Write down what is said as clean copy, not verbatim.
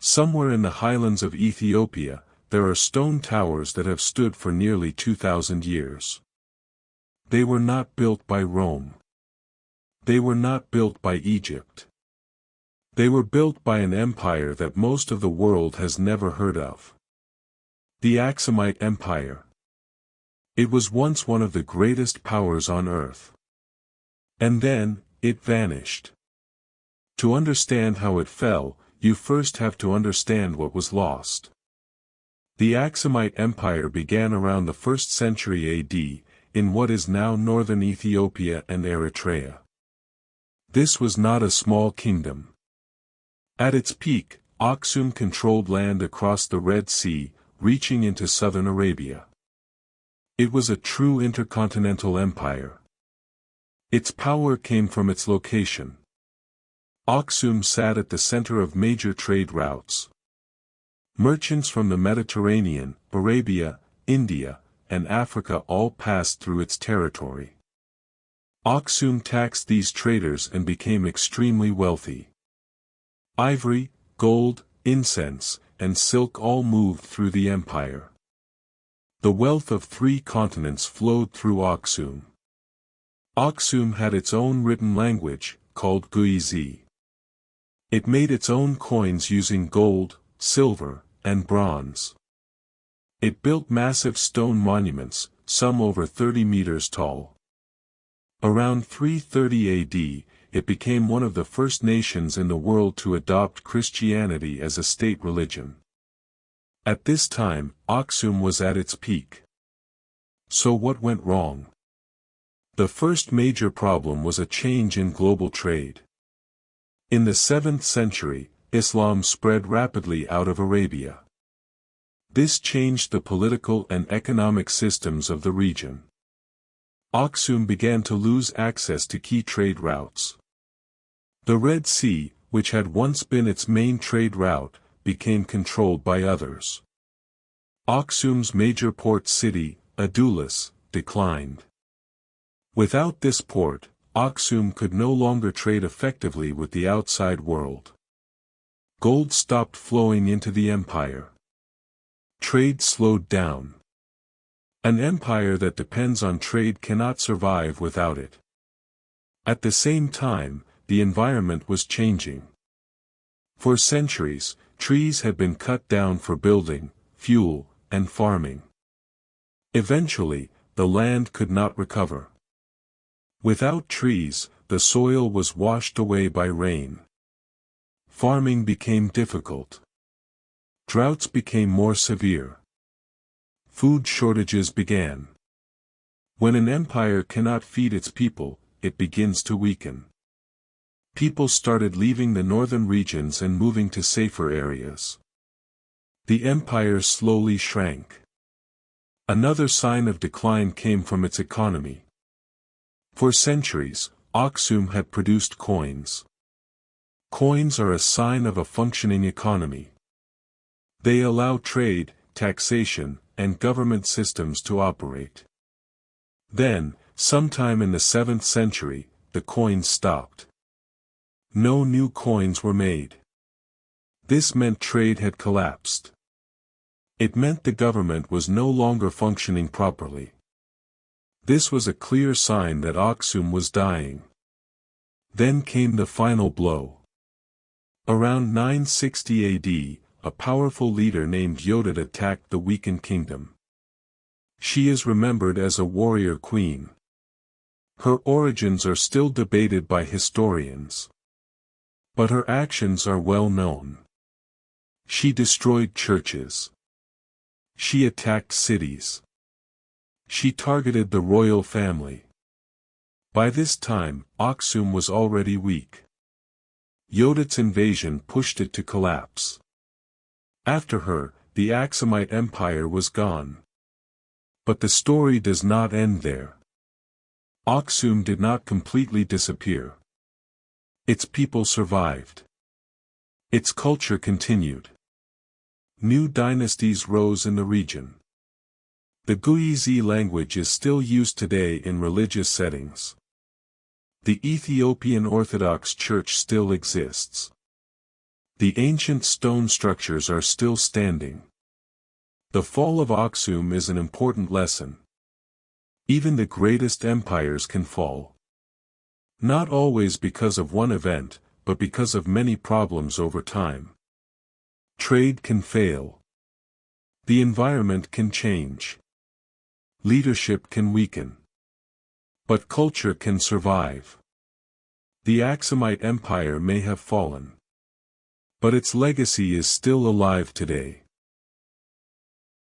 Somewhere in the highlands of Ethiopia, there are stone towers that have stood for nearly 2,000 years. They were not built by Rome. They were not built by Egypt. They were built by an empire that most of the world has never heard of. The Aksumite Empire. It was once one of the greatest powers on earth. And then, it vanished. To understand how it fell, you first have to understand what was lost. The Aksumite Empire began around the 1st century AD, in what is now northern Ethiopia and Eritrea. This was not a small kingdom. At its peak, Aksum controlled land across the Red Sea, reaching into southern Arabia. It was a true intercontinental empire. Its power came from its location. Aksum sat at the center of major trade routes. Merchants from the Mediterranean, Arabia, India, and Africa all passed through its territory. Aksum taxed these traders and became extremely wealthy. Ivory, gold, incense, and silk all moved through the empire. The wealth of 3 continents flowed through Aksum. Aksum had its own written language, called Guizi. It made its own coins using gold, silver, and bronze. It built massive stone monuments, some over 30 meters tall. Around 330 AD, it became one of the first nations in the world to adopt Christianity as a state religion. At this time, Aksum was at its peak. So what went wrong? The first major problem was a change in global trade. In the 7th century, Islam spread rapidly out of Arabia. This changed the political and economic systems of the region. Aksum began to lose access to key trade routes. The Red Sea, which had once been its main trade route, became controlled by others. Aksum's major port city, Adulis, declined. Without this port, Aksum could no longer trade effectively with the outside world. Gold stopped flowing into the empire. Trade slowed down. An empire that depends on trade cannot survive without it. At the same time, the environment was changing. For centuries, trees had been cut down for building, fuel, and farming. Eventually, the land could not recover. Without trees, the soil was washed away by rain. Farming became difficult. Droughts became more severe. Food shortages began. When an empire cannot feed its people, it begins to weaken. People started leaving the northern regions and moving to safer areas. The empire slowly shrank. Another sign of decline came from its economy. For centuries, Aksum had produced coins. Coins are a sign of a functioning economy. They allow trade, taxation, and government systems to operate. Then, sometime in the 7th century, the coins stopped. No new coins were made. This meant trade had collapsed. It meant the government was no longer functioning properly. This was a clear sign that Aksum was dying. Then came the final blow. Around 960 AD, a powerful leader named Yodit attacked the weakened kingdom. She is remembered as a warrior queen. Her origins are still debated by historians. But her actions are well known. She destroyed churches. She attacked cities. She targeted the royal family. By this time, Aksum was already weak. Yodit's invasion pushed it to collapse. After her, the Aksumite Empire was gone. But the story does not end there. Aksum did not completely disappear. Its people survived. Its culture continued. New dynasties rose in the region. The Guizi language is still used today in religious settings. The Ethiopian Orthodox Church still exists. The ancient stone structures are still standing. The fall of Aksum is an important lesson. Even the greatest empires can fall. Not always because of one event, but because of many problems over time. Trade can fail. The environment can change. Leadership can weaken. But culture can survive. The Aksumite Empire may have fallen. But its legacy is still alive today.